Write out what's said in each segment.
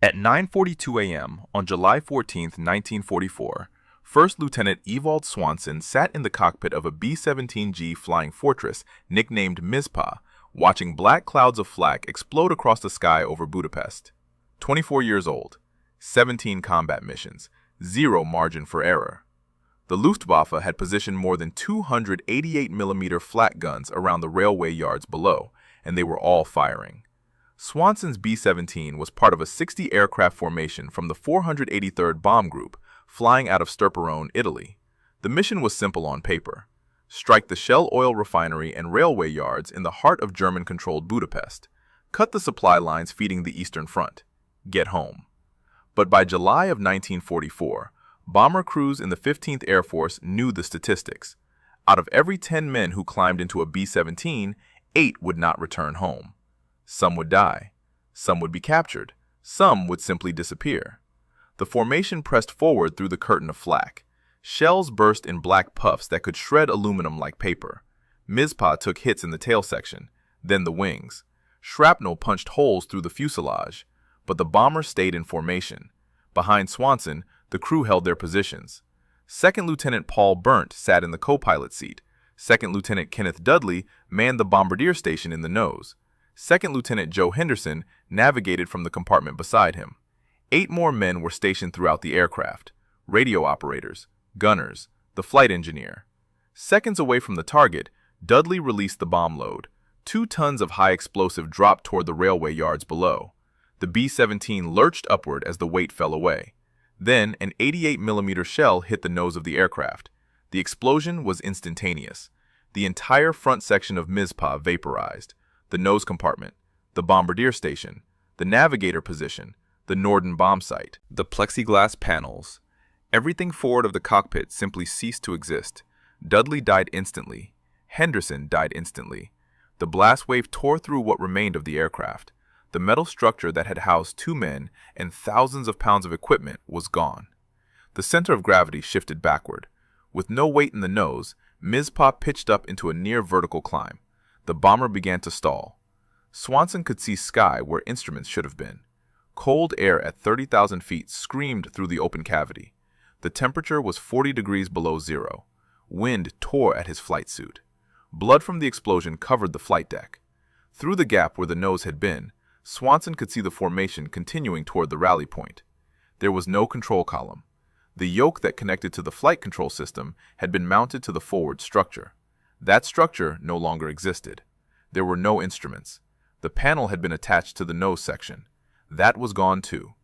At 9:42 a.m. on July 14, 1944, First Lieutenant Ewald Swanson sat in the cockpit of a B-17G Flying Fortress nicknamed Mizpah, watching black clouds of flak explode across the sky over Budapest. 24 years old, 17 combat missions, zero margin for error. The Luftwaffe had positioned more than 288mm flak guns around the railway yards below, and they were all firing. Swanson's B-17 was part of a 60-aircraft formation from the 483rd Bomb Group, flying out of Sturparone, Italy. The mission was simple on paper: strike the Shell oil refinery and railway yards in the heart of German-controlled Budapest, cut the supply lines feeding the Eastern Front, get home. But by July of 1944, bomber crews in the 15th Air Force knew the statistics. Out of every 10 men who climbed into a B-17, 8 would not return home. Some would die, some would be captured, some would simply disappear. The formation pressed forward through the curtain of flak. Shells burst in black puffs that could shred aluminum like paper. Mizpah took hits in the tail section, then the wings. Shrapnel punched holes through the fuselage, but the bombers stayed in formation. Behind Swanson, the crew held their positions. Second Lieutenant Paul Berndt sat in the co-pilot seat. Second Lieutenant Kenneth Dudley manned the bombardier station in the nose. Second Lieutenant Joe Henderson navigated from the compartment beside him. 8 more men were stationed throughout the aircraft: radio operators, gunners, the flight engineer. Seconds away from the target, Dudley released the bomb load. 2 tons of high explosive dropped toward the railway yards below. The B-17 lurched upward as the weight fell away. Then an 88mm shell hit the nose of the aircraft. The explosion was instantaneous. The entire front section of Mizpah vaporized: the nose compartment, the bombardier station, the navigator position, the Norden bomb site, the plexiglass panels. Everything forward of the cockpit simply ceased to exist. Dudley died instantly. Henderson died instantly. The blast wave tore through what remained of the aircraft. The metal structure that had housed 2 men and thousands of pounds of equipment was gone. The center of gravity shifted backward. With no weight in the nose, Mizpah pitched up into a near-vertical climb. The bomber began to stall. Swanson could see sky where instruments should have been. Cold air at 30,000 feet screamed through the open cavity. The temperature was 40 degrees below zero. Wind tore at his flight suit. Blood from the explosion covered the flight deck. Through the gap where the nose had been, Swanson could see the formation continuing toward the rally point. There was no control column. The yoke that connected to the flight control system had been mounted to the forward structure. That structure no longer existed. There were no instruments. The panel had been attached to the nose section. That was gone too.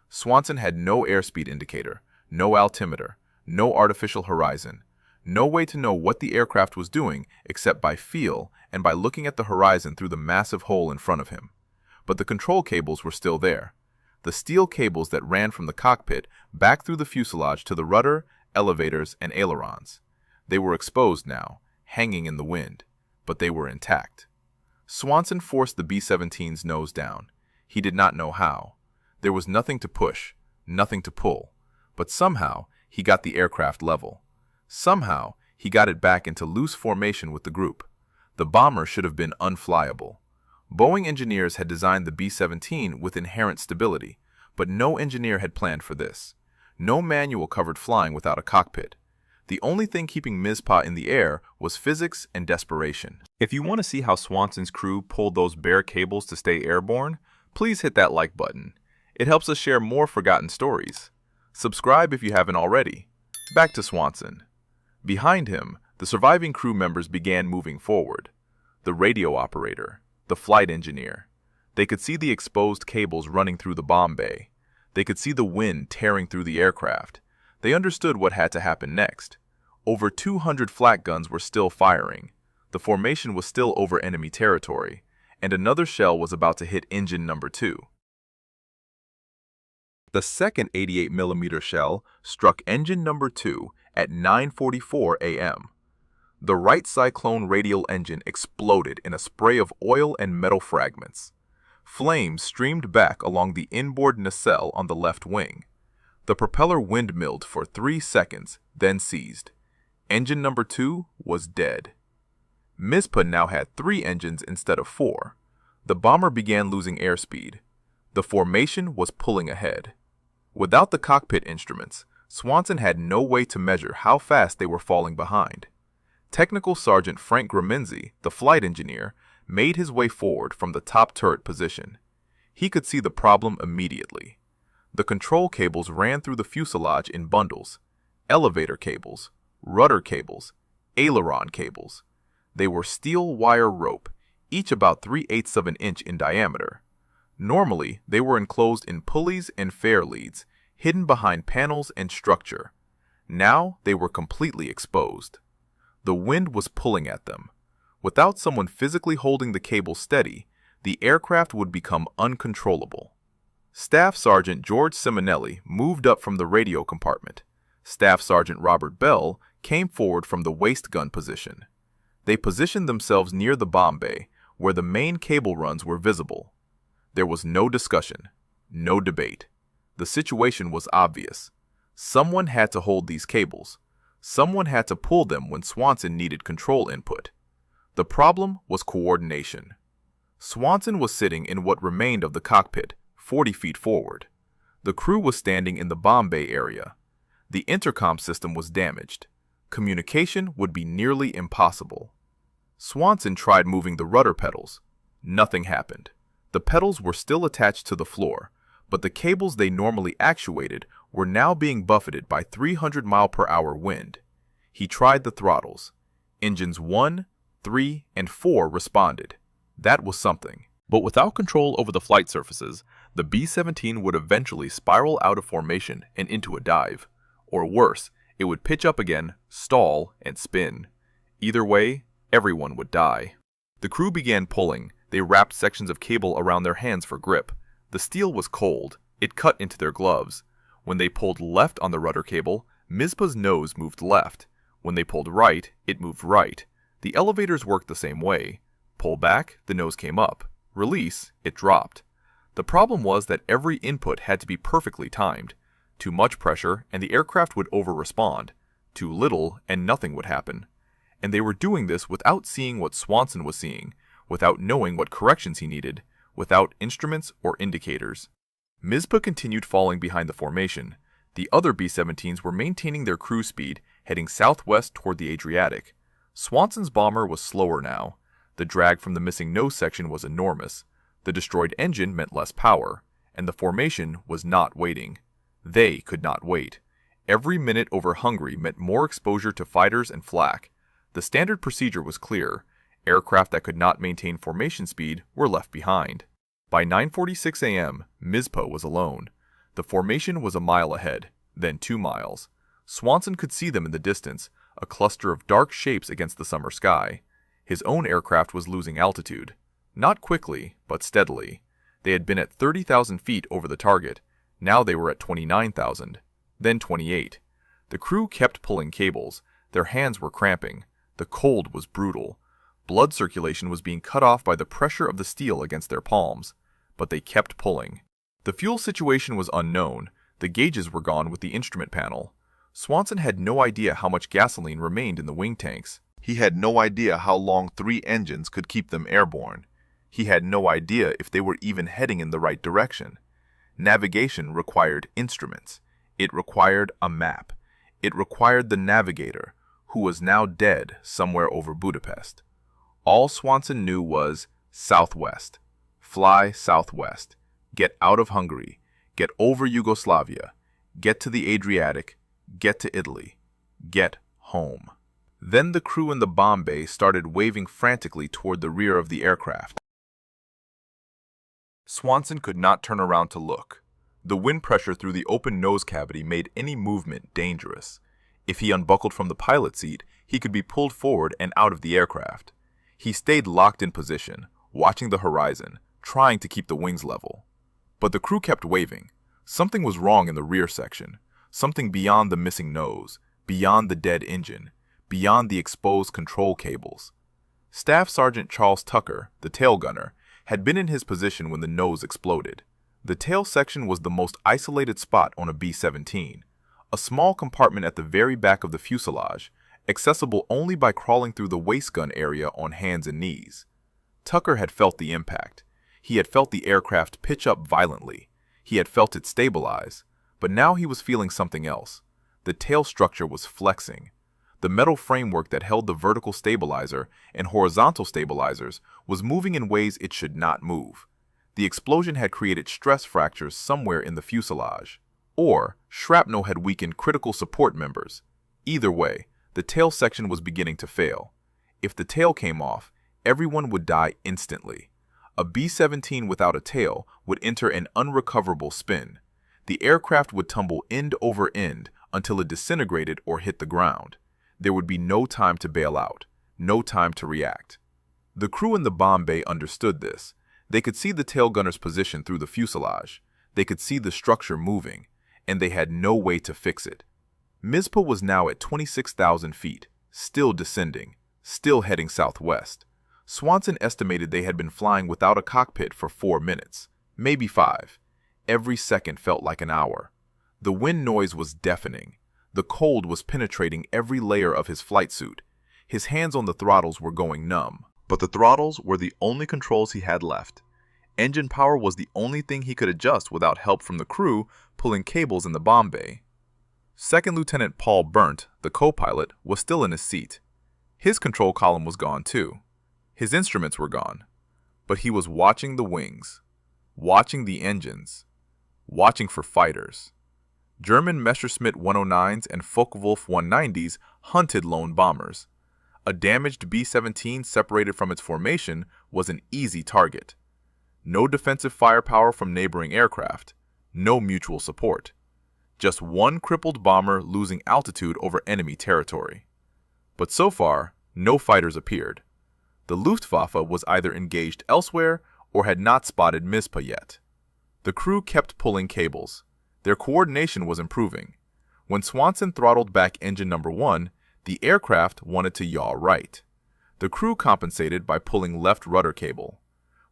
Swanson had no airspeed indicator, no altimeter, no artificial horizon, no way to know what the aircraft was doing except by feel and by looking at the horizon through the massive hole in front of him. But the control cables were still there. The steel cables that ran from the cockpit back through the fuselage to the rudder, elevators, and ailerons. They were exposed now, hanging in the wind, but they were intact. Swanson forced the B-17's nose down. He did not know how. There was nothing to push, nothing to pull, but somehow he got the aircraft level. Somehow he got it back into loose formation with the group. The bomber should have been unflyable. Boeing engineers had designed the B-17 with inherent stability, but no engineer had planned for this. No manual covered flying without a cockpit. The only thing keeping Mizpah in the air was physics and desperation. If you want to see how Swanson's crew pulled those bare cables to stay airborne, please hit that like button. It helps us share more forgotten stories. Subscribe if you haven't already. Back to Swanson. Behind him, the surviving crew members began moving forward. The radio operator, the flight engineer. They could see the exposed cables running through the bomb bay. They could see the wind tearing through the aircraft. They understood what had to happen next. Over 200 flak guns were still firing. The formation was still over enemy territory, and another shell was about to hit engine number 2. The second 88mm shell struck engine number 2 at 9:44 a.m. The right cyclone radial engine exploded in a spray of oil and metal fragments. Flames streamed back along the inboard nacelle on the left wing. The propeller windmilled for 3 seconds, then seized. Engine number 2 was dead. Mizpah now had 3 engines instead of 4. The bomber began losing airspeed. The formation was pulling ahead. Without the cockpit instruments, Swanson had no way to measure how fast they were falling behind. Technical Sergeant Frank Graminzi, the flight engineer, made his way forward from the top turret position. He could see the problem immediately. The control cables ran through the fuselage in bundles: elevator cables, rudder cables, aileron cables. They were steel wire rope, each about 3/8 of an inch in diameter. Normally, they were enclosed in pulleys and fair leads, hidden behind panels and structure. Now they were completely exposed. The wind was pulling at them. Without someone physically holding the cable steady, the aircraft would become uncontrollable. Staff Sergeant George Simonelli moved up from the radio compartment. Staff Sergeant Robert Bell came forward from the waist gun position. They positioned themselves near the bomb bay, where the main cable runs were visible. There was no discussion, no debate. The situation was obvious. Someone had to hold these cables. Someone had to pull them when Swanson needed control input. The problem was coordination. Swanson was sitting in what remained of the cockpit, 40 feet forward. The crew was standing in the bomb bay area. The intercom system was damaged. Communication would be nearly impossible. Swanson tried moving the rudder pedals. Nothing happened. The pedals were still attached to the floor, but the cables they normally actuated were now being buffeted by 300-mile-per-hour wind. He tried the throttles. Engines 1, 3, and 4 responded. That was something. But without control over the flight surfaces, the B-17 would eventually spiral out of formation and into a dive. Or worse, it would pitch up again, stall, and spin. Either way, everyone would die. The crew began pulling. They wrapped sections of cable around their hands for grip. The steel was cold. It cut into their gloves. When they pulled left on the rudder cable, Mizpah's nose moved left. When they pulled right, it moved right. The elevators worked the same way. Pull back, the nose came up. Release, it dropped. The problem was that every input had to be perfectly timed. Too much pressure, and the aircraft would over-respond. Too little, and nothing would happen. And they were doing this without seeing what Swanson was seeing, without knowing what corrections he needed, without instruments or indicators. Mizpah continued falling behind the formation. The other B-17s were maintaining their cruise speed, heading southwest toward the Adriatic. Swanson's bomber was slower now. The drag from the missing nose section was enormous. The destroyed engine meant less power, and the formation was not waiting. They could not wait. Every minute over Hungary meant more exposure to fighters and flak. The standard procedure was clear. Aircraft that could not maintain formation speed were left behind. By 9:46 a.m., Mizpah was alone. The formation was a mile ahead, then 2 miles. Swanson could see them in the distance, a cluster of dark shapes against the summer sky. His own aircraft was losing altitude. Not quickly, but steadily. They had been at 30,000 feet over the target. Now they were at 29,000, then 28. The crew kept pulling cables. Their hands were cramping. The cold was brutal. Blood circulation was being cut off by the pressure of the steel against their palms. But they kept pulling. The fuel situation was unknown. The gauges were gone with the instrument panel. Swanson had no idea how much gasoline remained in the wing tanks. He had no idea how long 3 engines could keep them airborne. He had no idea if they were even heading in the right direction. Navigation required instruments. It required a map. It required the navigator, who was now dead somewhere over Budapest. All Swanson knew was southwest. Fly southwest. Get out of Hungary. Get over Yugoslavia. Get to the Adriatic. Get to Italy. Get home. Then the crew in the bomb bay started waving frantically toward the rear of the aircraft. Swanson could not turn around to look. The wind pressure through the open nose cavity made any movement dangerous. If he unbuckled from the pilot seat, he could be pulled forward and out of the aircraft. He stayed locked in position, watching the horizon, trying to keep the wings level. But the crew kept waving. Something was wrong in the rear section. Something beyond the missing nose, beyond the dead engine, beyond the exposed control cables. Staff Sergeant Charles Tucker, the tail gunner, had been in his position when the nose exploded. The tail section was the most isolated spot on a B-17, a small compartment at the very back of the fuselage, accessible only by crawling through the waist gun area on hands and knees. Tucker had felt the impact. He had felt the aircraft pitch up violently. He had felt it stabilize. But now he was feeling something else. The tail structure was flexing. The metal framework that held the vertical stabilizer and horizontal stabilizers was moving in ways it should not move. The explosion had created stress fractures somewhere in the fuselage. Or shrapnel had weakened critical support members. Either way, the tail section was beginning to fail. If the tail came off, everyone would die instantly. A B-17 without a tail would enter an unrecoverable spin. The aircraft would tumble end over end until it disintegrated or hit the ground. There would be no time to bail out, no time to react. The crew in the bomb bay understood this. They could see the tail gunner's position through the fuselage. They could see the structure moving, and they had no way to fix it. Mizpah was now at 26,000 feet, still descending, still heading southwest. Swanson estimated they had been flying without a cockpit for 4 minutes, maybe 5. Every second felt like an hour. The wind noise was deafening. The cold was penetrating every layer of his flight suit. His hands on the throttles were going numb. But the throttles were the only controls he had left. Engine power was the only thing he could adjust without help from the crew pulling cables in the bomb bay. Second Lieutenant Paul Burnt, the co-pilot, was still in his seat. His control column was gone too. His instruments were gone. But he was watching the wings, watching the engines, watching for fighters. German Messerschmitt 109s and Focke-Wulf 190s hunted lone bombers. A damaged B-17 separated from its formation was an easy target. No defensive firepower from neighboring aircraft, no mutual support. Just one crippled bomber losing altitude over enemy territory. But so far, no fighters appeared. The Luftwaffe was either engaged elsewhere or had not spotted Mizpah yet. The crew kept pulling cables. Their coordination was improving. When Swanson throttled back engine number 1, the aircraft wanted to yaw right. The crew compensated by pulling left rudder cable.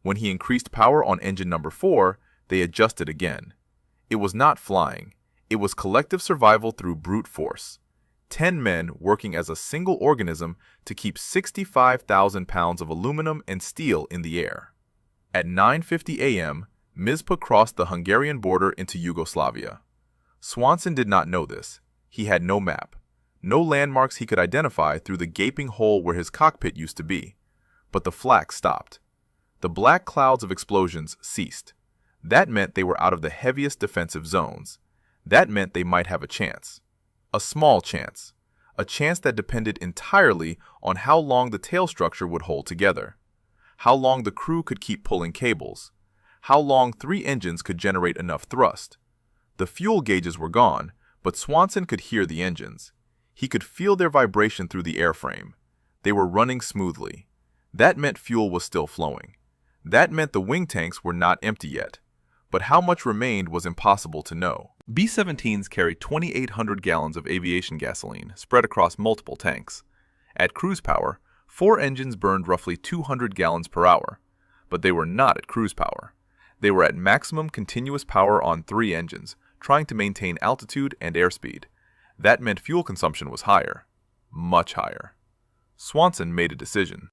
When he increased power on engine number 4, they adjusted again. It was not flying. It was collective survival through brute force. 10 men working as a single organism to keep 65,000 pounds of aluminum and steel in the air. At 9:50 a.m., Mizpah crossed the Hungarian border into Yugoslavia. Swanson did not know this. He had no map, no landmarks he could identify through the gaping hole where his cockpit used to be. But the flak stopped. The black clouds of explosions ceased. That meant they were out of the heaviest defensive zones. That meant they might have a chance. A small chance. A chance that depended entirely on how long the tail structure would hold together. How long the crew could keep pulling cables. How long 3 engines could generate enough thrust. The fuel gauges were gone, but Swanson could hear the engines. He could feel their vibration through the airframe. They were running smoothly. That meant fuel was still flowing. That meant the wing tanks were not empty yet. But how much remained was impossible to know. B-17s carried 2,800 gallons of aviation gasoline spread across multiple tanks. At cruise power, 4 engines burned roughly 200 gallons per hour. But they were not at cruise power. They were at maximum continuous power on 3 engines, trying to maintain altitude and airspeed. That meant fuel consumption was higher. Much higher. Swanson made a decision.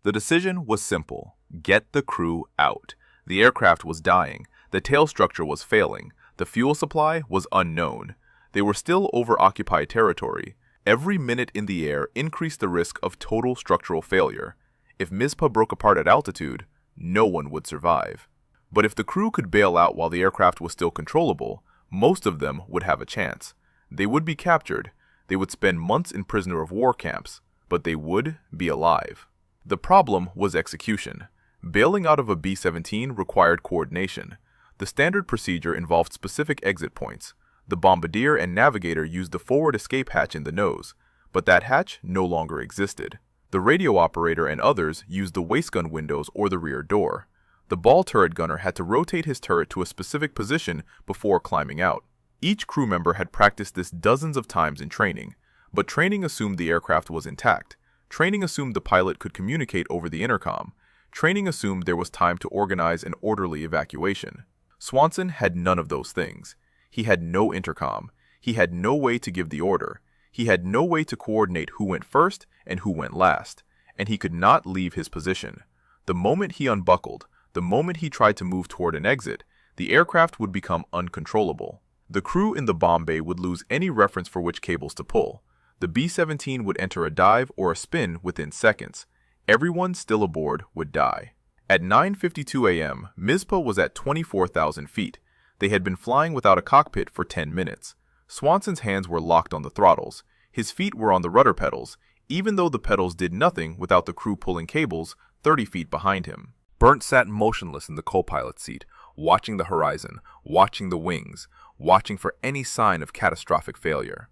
The decision was simple. Get the crew out. The aircraft was dying. The tail structure was failing. The fuel supply was unknown. They were still over occupied territory. Every minute in the air increased the risk of total structural failure. If Mizpah broke apart at altitude, no one would survive. But if the crew could bail out while the aircraft was still controllable, most of them would have a chance. They would be captured. They would spend months in prisoner of war camps, but they would be alive. The problem was execution. Bailing out of a B-17 required coordination. The standard procedure involved specific exit points. The bombardier and navigator used the forward escape hatch in the nose, but that hatch no longer existed. The radio operator and others used the waistgun windows or the rear door. The ball turret gunner had to rotate his turret to a specific position before climbing out. Each crew member had practiced this dozens of times in training, but training assumed the aircraft was intact. Training assumed the pilot could communicate over the intercom. Training assumed there was time to organize an orderly evacuation. Swanson had none of those things. He had no intercom. He had no way to give the order. He had no way to coordinate who went first and who went last, and he could not leave his position. The moment he unbuckled, the moment he tried to move toward an exit, the aircraft would become uncontrollable. The crew in the bomb bay would lose any reference for which cables to pull. The B-17 would enter a dive or a spin within seconds. Everyone still aboard would die. At 9:52 a.m., Mizpah was at 24,000 feet. They had been flying without a cockpit for 10 minutes. Swanson's hands were locked on the throttles. His feet were on the rudder pedals, even though the pedals did nothing without the crew pulling cables 30 feet behind him. Burnt sat motionless in the co-pilot seat, watching the horizon, watching the wings, watching for any sign of catastrophic failure.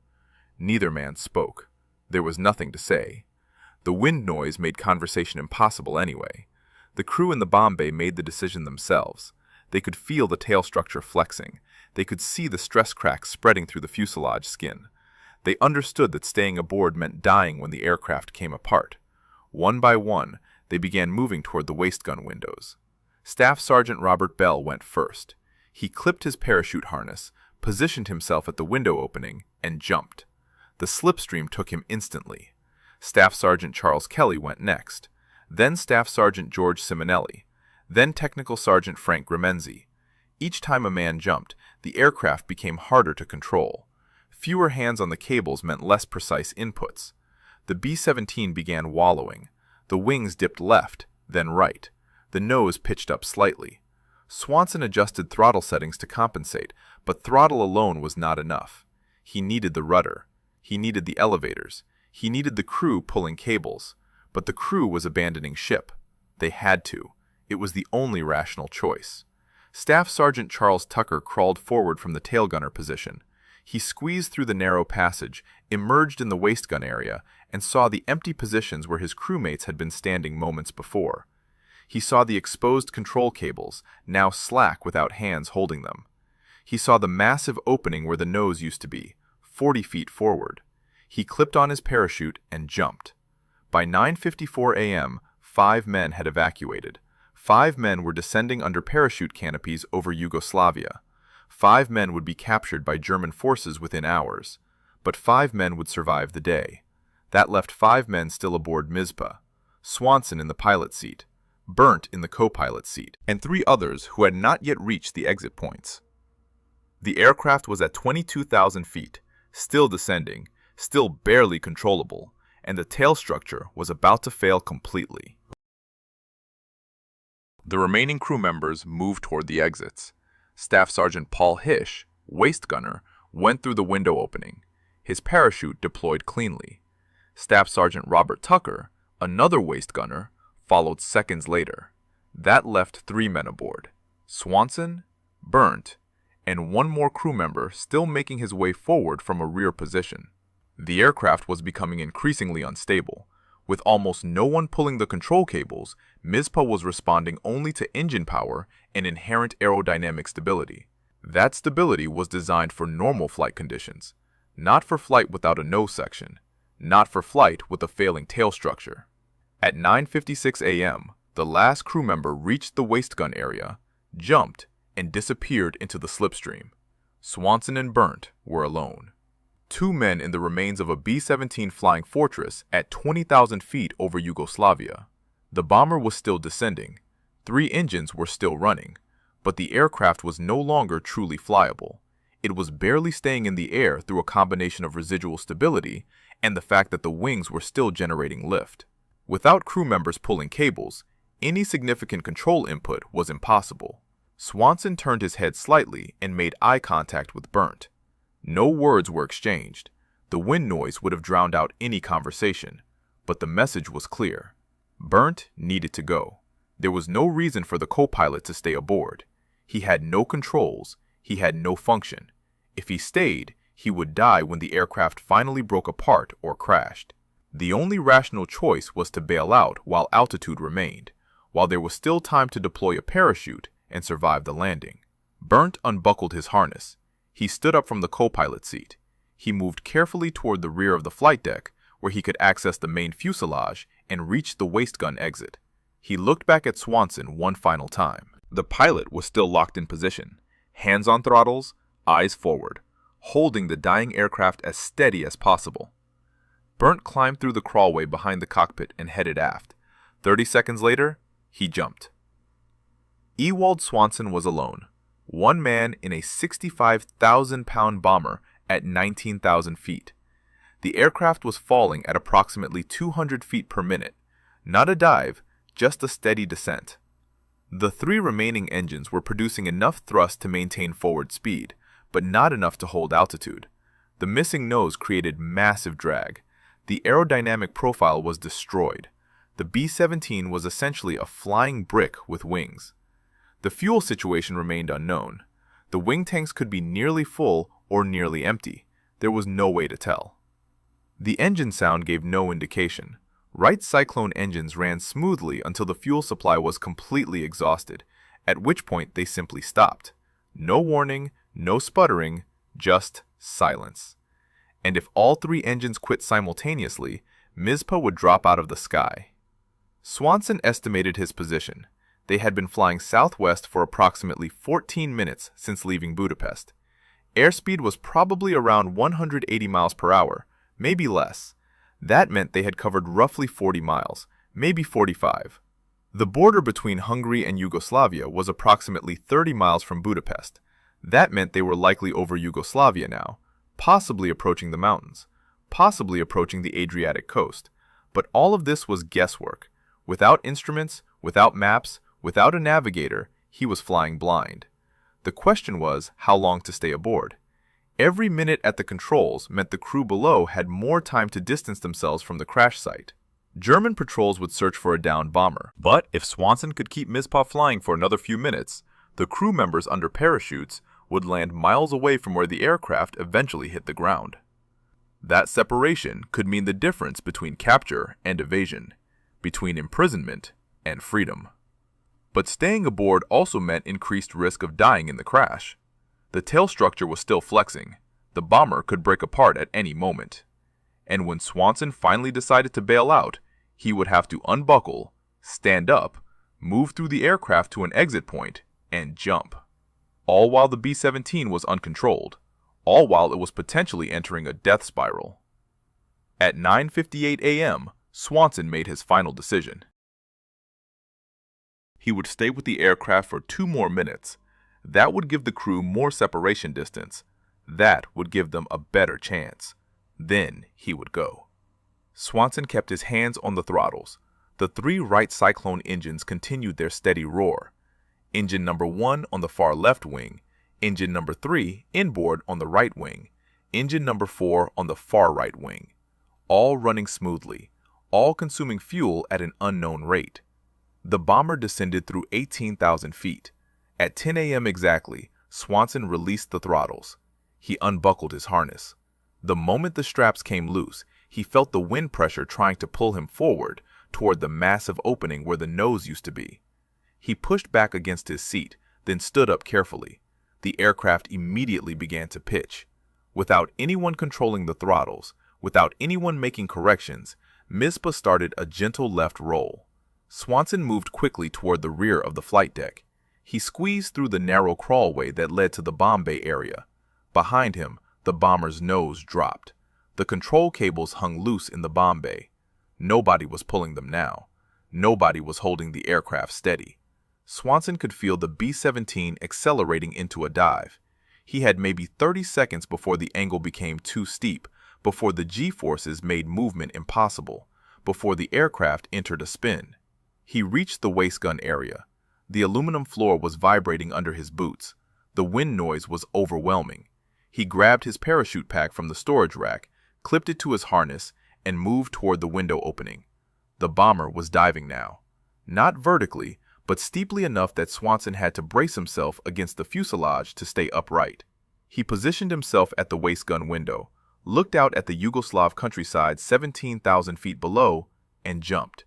Neither man spoke. There was nothing to say. The wind noise made conversation impossible anyway. The crew in the bomb bay made the decision themselves. They could feel the tail structure flexing. They could see the stress cracks spreading through the fuselage skin. They understood that staying aboard meant dying when the aircraft came apart. One by one, they began moving toward the waist gun windows. Staff Sergeant Robert Bell went first. He clipped his parachute harness, positioned himself at the window opening, and jumped. The slipstream took him instantly. Staff Sergeant Charles Kelly went next, then Staff Sergeant George Simonelli, then Technical Sergeant Frank Grimenzi. Each time a man jumped, the aircraft became harder to control. Fewer hands on the cables meant less precise inputs. The B-17 began wallowing. The wings dipped left, then right. The nose pitched up slightly. Swanson adjusted throttle settings to compensate, but throttle alone was not enough. He needed the rudder. He needed the elevators. He needed the crew pulling cables. But the crew was abandoning ship. They had to. It was the only rational choice. Staff Sergeant Charles Tucker crawled forward from the tail gunner position. He squeezed through the narrow passage, emerged in the waist gun area, and saw the empty positions where his crewmates had been standing moments before. He saw the exposed control cables, now slack without hands holding them. He saw the massive opening where the nose used to be, 40 feet forward. He clipped on his parachute and jumped. By 9:54 a.m., 5 men had evacuated. 5 men were descending under parachute canopies over Yugoslavia. 5 men would be captured by German forces within hours. But 5 men would survive the day. That left 5 men still aboard Mizpah. Swanson in the pilot seat, Burnt in the co-pilot seat, and 3 others who had not yet reached the exit points. The aircraft was at 22,000 feet, still descending, still barely controllable, and the tail structure was about to fail completely. The remaining crew members moved toward the exits. Staff Sergeant Paul Hish, waist gunner, went through the window opening. His parachute deployed cleanly. Staff Sergeant Robert Tucker, another waist gunner, followed seconds later. That left 3 men aboard: Swanson, Burnt, and 1 more crew member still making his way forward from a rear position. The aircraft was becoming increasingly unstable. With almost no one pulling the control cables, Mizpah was responding only to engine power and inherent aerodynamic stability. That stability was designed for normal flight conditions, not for flight without a nose section, not for flight with a failing tail structure. At 9:56 a.m., the last crew member reached the waist gun area, jumped, and disappeared into the slipstream. Swanson and Burnt were alone. 2 men in the remains of a B-17 Flying Fortress at 20,000 feet over Yugoslavia. The bomber was still descending. 3 engines were still running, but the aircraft was no longer truly flyable. It was barely staying in the air through a combination of residual stability and the fact that the wings were still generating lift. Without crew members pulling cables, any significant control input was impossible. Swanson turned his head slightly and made eye contact with Burnt. No words were exchanged. The wind noise would have drowned out any conversation, but the message was clear. Burnt needed to go. There was no reason for the co-pilot to stay aboard. He had no controls. He had no function. If he stayed, he would die when the aircraft finally broke apart or crashed. The only rational choice was to bail out while altitude remained, while there was still time to deploy a parachute and survive the landing. Burnt unbuckled his harness. He stood up from the co-pilot seat. He moved carefully toward the rear of the flight deck, where he could access the main fuselage and reach the waist gun exit. He looked back at Swanson one final time. The pilot was still locked in position, hands on throttles, eyes forward, holding the dying aircraft as steady as possible. Burnt climbed through the crawlway behind the cockpit and headed aft. 30 seconds later, He jumped. Ewald Swanson was alone, one man in a 65,000-pound bomber at 19,000 feet. The aircraft was falling at approximately 200 feet per minute. Not a dive, just a steady descent. The three remaining engines were producing enough thrust to maintain forward speed, but not enough to hold altitude. The missing nose created massive drag. The aerodynamic profile was destroyed. The B-17 was essentially a flying brick with wings. The fuel situation remained unknown. The wing tanks could be nearly full or nearly empty. There was no way to tell. The engine sound gave no indication. Wright Cyclone engines ran smoothly until the fuel supply was completely exhausted, at which point they simply stopped. No warning, no sputtering, just silence. And if all three engines quit simultaneously, Mizpah would drop out of the sky. Swanson estimated his position. They had been flying southwest for approximately 14 minutes since leaving Budapest. Airspeed was probably around 180 miles per hour, maybe less. That meant they had covered roughly 40 miles, maybe 45. The border between Hungary and Yugoslavia was approximately 30 miles from Budapest. That meant they were likely over Yugoslavia now, possibly approaching the mountains, possibly approaching the Adriatic coast. But all of this was guesswork. Without instruments, without maps, without a navigator, he was flying blind. The question was how long to stay aboard. Every minute at the controls meant the crew below had more time to distance themselves from the crash site. German patrols would search for a downed bomber. But if Swanson could keep Mizpah flying for another few minutes, the crew members under parachutes would land miles away from where the aircraft eventually hit the ground. That separation could mean the difference between capture and evasion, between imprisonment and freedom. But staying aboard also meant increased risk of dying in the crash. The tail structure was still flexing. The bomber could break apart at any moment. And when Swanson finally decided to bail out, he would have to unbuckle, stand up, move through the aircraft to an exit point, and jump. All while the B-17 was uncontrolled. All while it was potentially entering a death spiral. At 9:58 a.m., Swanson made his final decision. He would stay with the aircraft for 2 more minutes. That would give the crew more separation distance. That would give them a better chance. Then he would go. Swanson kept his hands on the throttles. The 3 Wright Cyclone engines continued their steady roar. Engine number 1 on the far left wing, engine number 3 inboard on the right wing, engine number 4 on the far right wing. All running smoothly, all consuming fuel at an unknown rate. The bomber descended through 18,000 feet. At 10 a.m. exactly, Swanson released the throttles. He unbuckled his harness. The moment the straps came loose, he felt the wind pressure trying to pull him forward toward the massive opening where the nose used to be. He pushed back against his seat, then stood up carefully. The aircraft immediately began to pitch. Without anyone controlling the throttles, without anyone making corrections, Mizpah started a gentle left roll. Swanson moved quickly toward the rear of the flight deck. He squeezed through the narrow crawlway that led to the bomb bay area. Behind him, the bomber's nose dropped. The control cables hung loose in the bomb bay. Nobody was pulling them now. Nobody was holding the aircraft steady. Swanson could feel the B-17 accelerating into a dive. He had maybe 30 seconds before the angle became too steep, before the G-forces made movement impossible, before the aircraft entered a spin. He reached the waist gun area. The aluminum floor was vibrating under his boots. The wind noise was overwhelming. He grabbed his parachute pack from the storage rack, clipped it to his harness, and moved toward the window opening. The bomber was diving now. Not vertically, but steeply enough that Swanson had to brace himself against the fuselage to stay upright. He positioned himself at the waist gun window, looked out at the Yugoslav countryside 17,000 feet below, and jumped.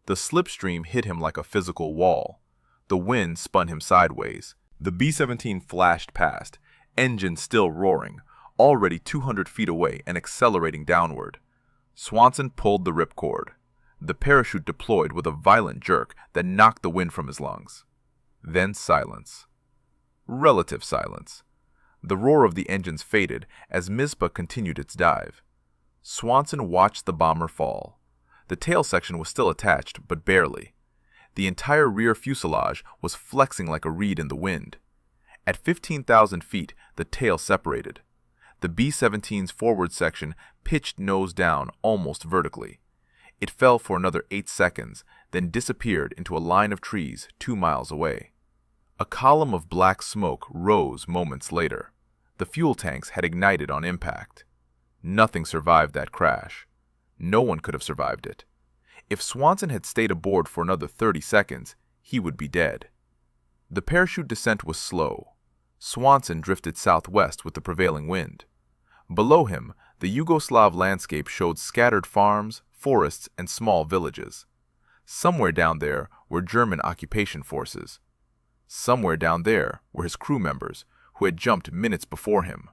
The slipstream hit him like a physical wall. The wind spun him sideways. The B-17 flashed past, engine still roaring, already 200 feet away and accelerating downward. Swanson pulled the ripcord. The parachute deployed with a violent jerk that knocked the wind from his lungs. Then silence. Relative silence. The roar of the engines faded as Mizpah continued its dive. Swanson watched the bomber fall. The tail section was still attached, but barely. The entire rear fuselage was flexing like a reed in the wind. At 15,000 feet, the tail separated. The B-17's forward section pitched nose down almost vertically. It fell for another 8 seconds, then disappeared into a line of trees 2 miles away. A column of black smoke rose moments later. The fuel tanks had ignited on impact. Nothing survived that crash. No one could have survived it. If Swanson had stayed aboard for another 30 seconds, he would be dead. The parachute descent was slow. Swanson drifted southwest with the prevailing wind. Below him, the Yugoslav landscape showed scattered farms, forests, and small villages. Somewhere down there were German occupation forces. Somewhere down there were his crew members, who had jumped minutes before him.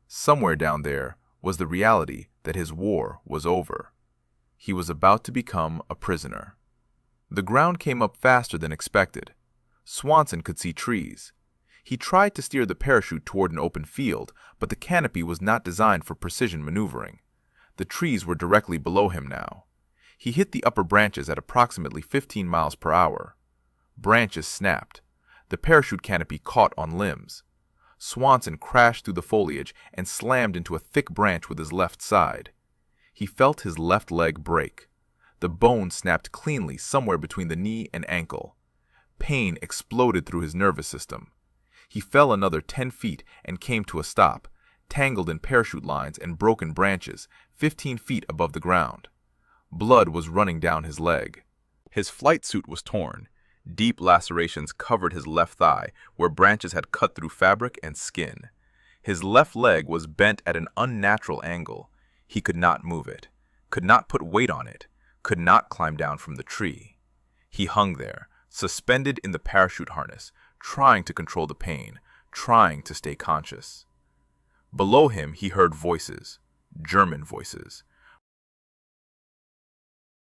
Somewhere down there was the reality that his war was over. He was about to become a prisoner. The ground came up faster than expected. Swanson could see trees. He tried to steer the parachute toward an open field, but the canopy was not designed for precision maneuvering. The trees were directly below him now. He hit the upper branches at approximately 15 miles per hour. Branches snapped. The parachute canopy caught on limbs. Swanson crashed through the foliage and slammed into a thick branch with his left side. He felt his left leg break. The bone snapped cleanly somewhere between the knee and ankle. Pain exploded through his nervous system. He fell another 10 feet and came to a stop, tangled in parachute lines and broken branches, 15 feet above the ground. Blood was running down his leg. His flight suit was torn. Deep lacerations covered his left thigh, where branches had cut through fabric and skin. His left leg was bent at an unnatural angle. He could not move it, could not put weight on it, could not climb down from the tree. He hung there, suspended in the parachute harness, trying to control the pain, trying to stay conscious. Below him, he heard voices, German voices.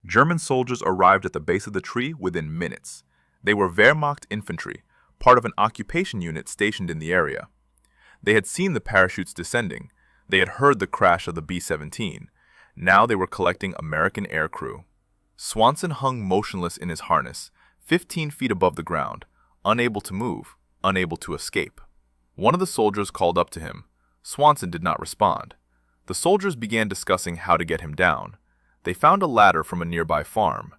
German soldiers arrived at the base of the tree within minutes. They were Wehrmacht infantry, part of an occupation unit stationed in the area. They had seen the parachutes descending. They had heard the crash of the B-17. Now they were collecting American aircrew. Swanson hung motionless in his harness, 15 feet above the ground, unable to move, unable to escape. One of the soldiers called up to him. Swanson did not respond. The soldiers began discussing how to get him down. They found a ladder from a nearby farm.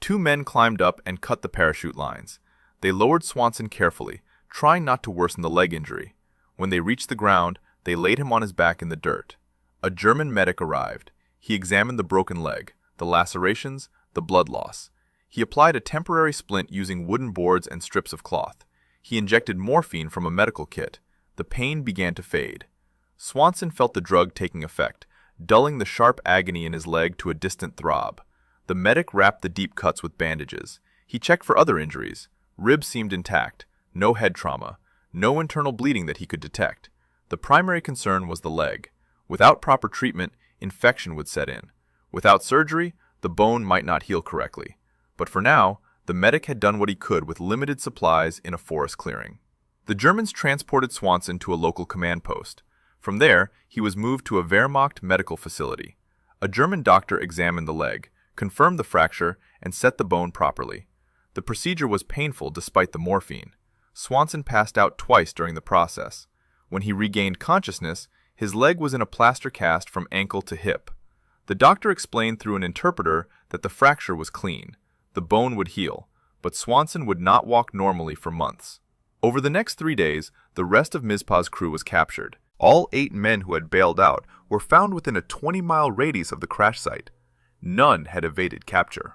2 men climbed up and cut the parachute lines. They lowered Swanson carefully, trying not to worsen the leg injury. When they reached the ground, they laid him on his back in the dirt. A German medic arrived. He examined the broken leg, the lacerations, the blood loss. He applied a temporary splint using wooden boards and strips of cloth. He injected morphine from a medical kit. The pain began to fade. Swanson felt the drug taking effect, dulling the sharp agony in his leg to a distant throb. The medic wrapped the deep cuts with bandages. He checked for other injuries. Ribs seemed intact, no head trauma, no internal bleeding that he could detect. The primary concern was the leg. Without proper treatment, infection would set in. Without surgery, the bone might not heal correctly. But for now, the medic had done what he could with limited supplies in a forest clearing. The Germans transported Swanson to a local command post. From there, he was moved to a Wehrmacht medical facility. A German doctor examined the leg, confirmed the fracture, and set the bone properly. The procedure was painful despite the morphine. Swanson passed out twice during the process. When he regained consciousness, his leg was in a plaster cast from ankle to hip. The doctor explained through an interpreter that the fracture was clean. The bone would heal, but Swanson would not walk normally for months. Over the next 3 days, the rest of Mizpah's crew was captured. All 8 men who had bailed out were found within a 20-mile radius of the crash site. None had evaded capture.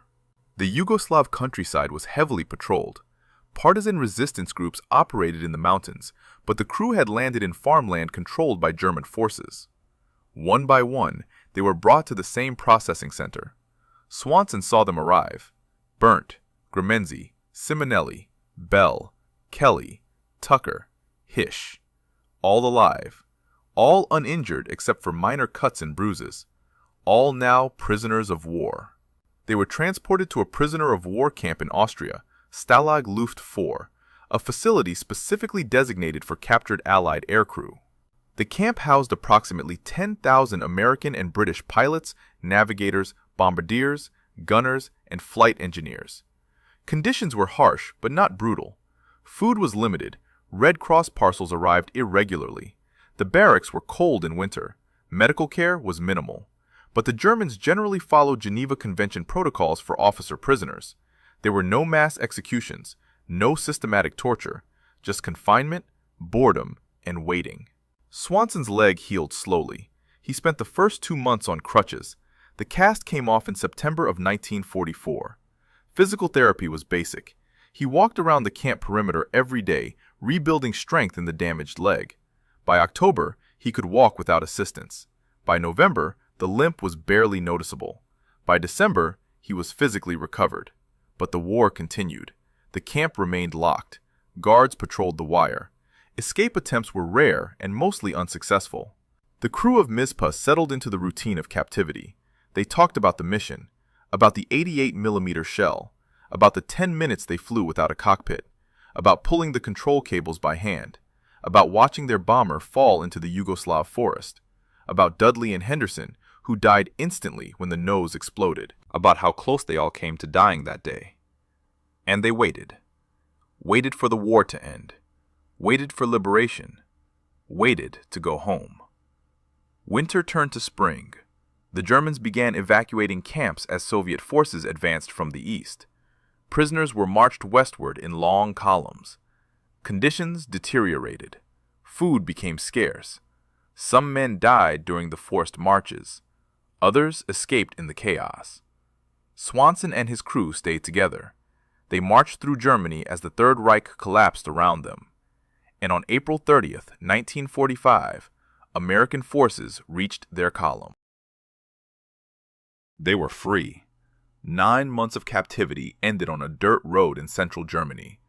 The Yugoslav countryside was heavily patrolled. Partisan resistance groups operated in the mountains, but the crew had landed in farmland controlled by German forces. One by one, they were brought to the same processing center. Swanson saw them arrive. Burnt, Gramenzi, Simonelli, Bell, Kelly, Tucker, Hish. All alive. All uninjured except for minor cuts and bruises. All now prisoners of war. They were transported to a prisoner of war camp in Austria, Stalag Luft 4, a facility specifically designated for captured Allied aircrew. The camp housed approximately 10,000 American and British pilots, navigators, bombardiers, gunners, and flight engineers. Conditions were harsh, but not brutal. Food was limited. Red Cross parcels arrived irregularly. The barracks were cold in winter. Medical care was minimal. But the Germans generally followed Geneva Convention protocols for officer prisoners. There were no mass executions, no systematic torture, just confinement, boredom, and waiting. Swanson's leg healed slowly. He spent the first 2 months on crutches. The cast came off in September of 1944. Physical therapy was basic. He walked around the camp perimeter every day, rebuilding strength in the damaged leg. By October, he could walk without assistance. By November, the limp was barely noticeable. By December, he was physically recovered. But the war continued. The camp remained locked. Guards patrolled the wire. Escape attempts were rare and mostly unsuccessful. The crew of Mizpah settled into the routine of captivity. They talked about the mission, about the 88mm shell, about the 10 minutes they flew without a cockpit, about pulling the control cables by hand, about watching their bomber fall into the Yugoslav forest, about Dudley and Henderson, who died instantly when the nose exploded, about how close they all came to dying that day. And they waited. Waited for the war to end. Waited for liberation. Waited to go home. Winter turned to spring. The Germans began evacuating camps as Soviet forces advanced from the east. Prisoners were marched westward in long columns. Conditions deteriorated. Food became scarce. Some men died during the forced marches. Others escaped in the chaos. Swanson and his crew stayed together. They marched through Germany as the Third Reich collapsed around them. And on April 30th, 1945, American forces reached their column. They were free. 9 months of captivity ended on a dirt road in central Germany.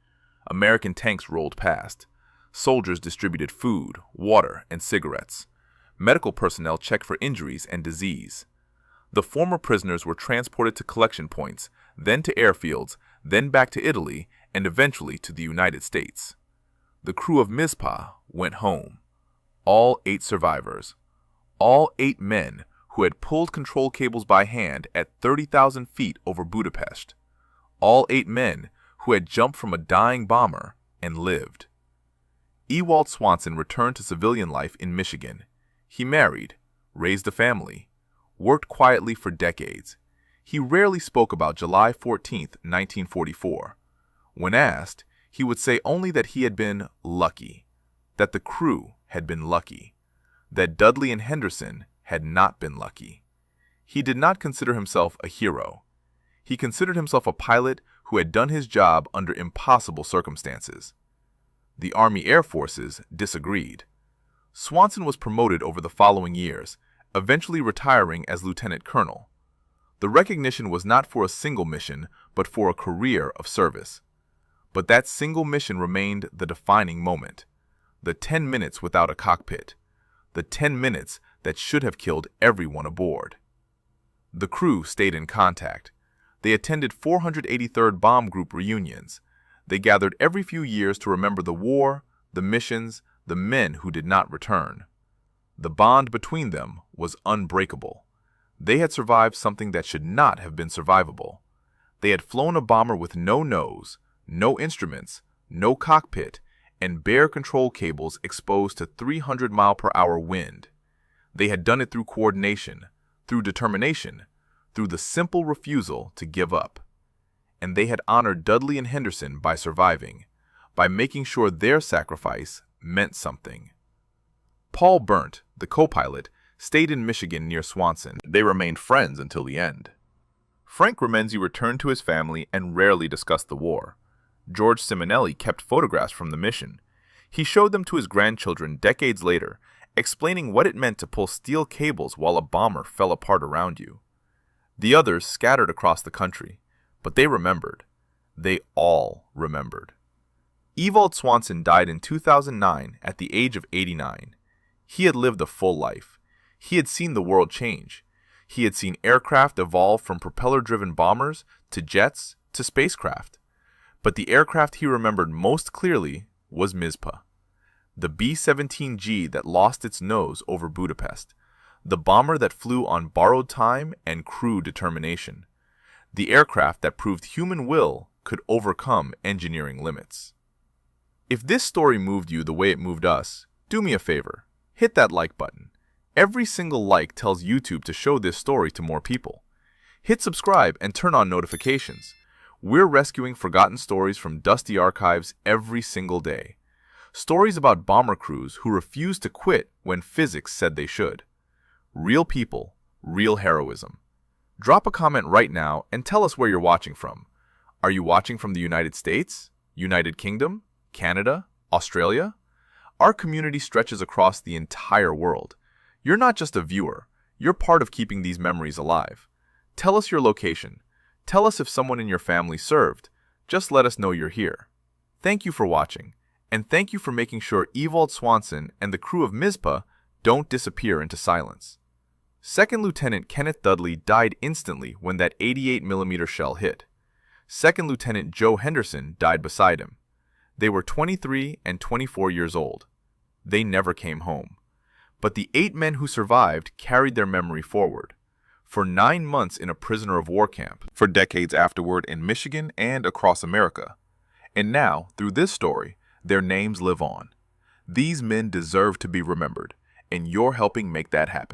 American tanks rolled past. Soldiers distributed food, water, and cigarettes. Medical personnel checked for injuries and disease. The former prisoners were transported to collection points, then to airfields, then back to Italy, and eventually to the United States. The crew of Mizpah went home. All 8 survivors. All 8 men who had pulled control cables by hand at 30,000 feet over Budapest. All 8 men who had jumped from a dying bomber and lived. Ewald Swanson returned to civilian life in Michigan. He married, raised a family, worked quietly for decades. He rarely spoke about July 14, 1944. When asked, he would say only that he had been lucky, that the crew had been lucky, that Dudley and Henderson had not been lucky. He did not consider himself a hero. He considered himself a pilot who had done his job under impossible circumstances. The Army Air Forces disagreed. Swanson was promoted over the following years, eventually retiring as lieutenant colonel. The recognition was not for a single mission, but for a career of service. But that single mission remained the defining moment. The 10 minutes without a cockpit. The 10 minutes that should have killed everyone aboard. The crew stayed in contact. They attended 483rd Bomb Group reunions. They gathered every few years to remember the war, the missions, the men who did not return. The bond between them was unbreakable. They had survived something that should not have been survivable. They had flown a bomber with no nose, no instruments, no cockpit, and bare control cables exposed to 300-mile-per-hour wind. They had done it through coordination, through determination, through the simple refusal to give up. And they had honored Dudley and Henderson by surviving, by making sure their sacrifice meant something. Paul Berndt, the co-pilot, stayed in Michigan near Swanson. They remained friends until the end. Frank Remenzi returned to his family and rarely discussed the war. George Simonelli kept photographs from the mission. He showed them to his grandchildren decades later, explaining what it meant to pull steel cables while a bomber fell apart around you. The others scattered across the country, but they remembered. They all remembered. Ewald Swanson died in 2009 at the age of 89. He had lived a full life. He had seen the world change. He had seen aircraft evolve from propeller-driven bombers to jets to spacecraft. But the aircraft he remembered most clearly was Mizpah. The B-17G that lost its nose over Budapest. The bomber that flew on borrowed time and crew determination. The aircraft that proved human will could overcome engineering limits. If this story moved you the way it moved us, do me a favor, hit that like button. Every single like tells YouTube to show this story to more people. Hit subscribe and turn on notifications. We're rescuing forgotten stories from dusty archives every single day. Stories about bomber crews who refused to quit when physics said they should. Real people, real heroism. Drop a comment right now and tell us where you're watching from. Are you watching from the United States, United Kingdom, Canada, Australia? Our community stretches across the entire world. You're not just a viewer, you're part of keeping these memories alive. Tell us your location. Tell us if someone in your family served. Just let us know you're here. Thank you for watching, and thank you for making sure Ewald Swanson and the crew of Mizpah don't disappear into silence. Second Lieutenant Kenneth Dudley died instantly when that 88mm shell hit. Second Lieutenant Joe Henderson died beside him. They were 23 and 24 years old. They never came home. But the 8 men who survived carried their memory forward. For 9 months in a prisoner of war camp, for decades afterward in Michigan and across America. And now, through this story, their names live on. These men deserve to be remembered, and you're helping make that happen.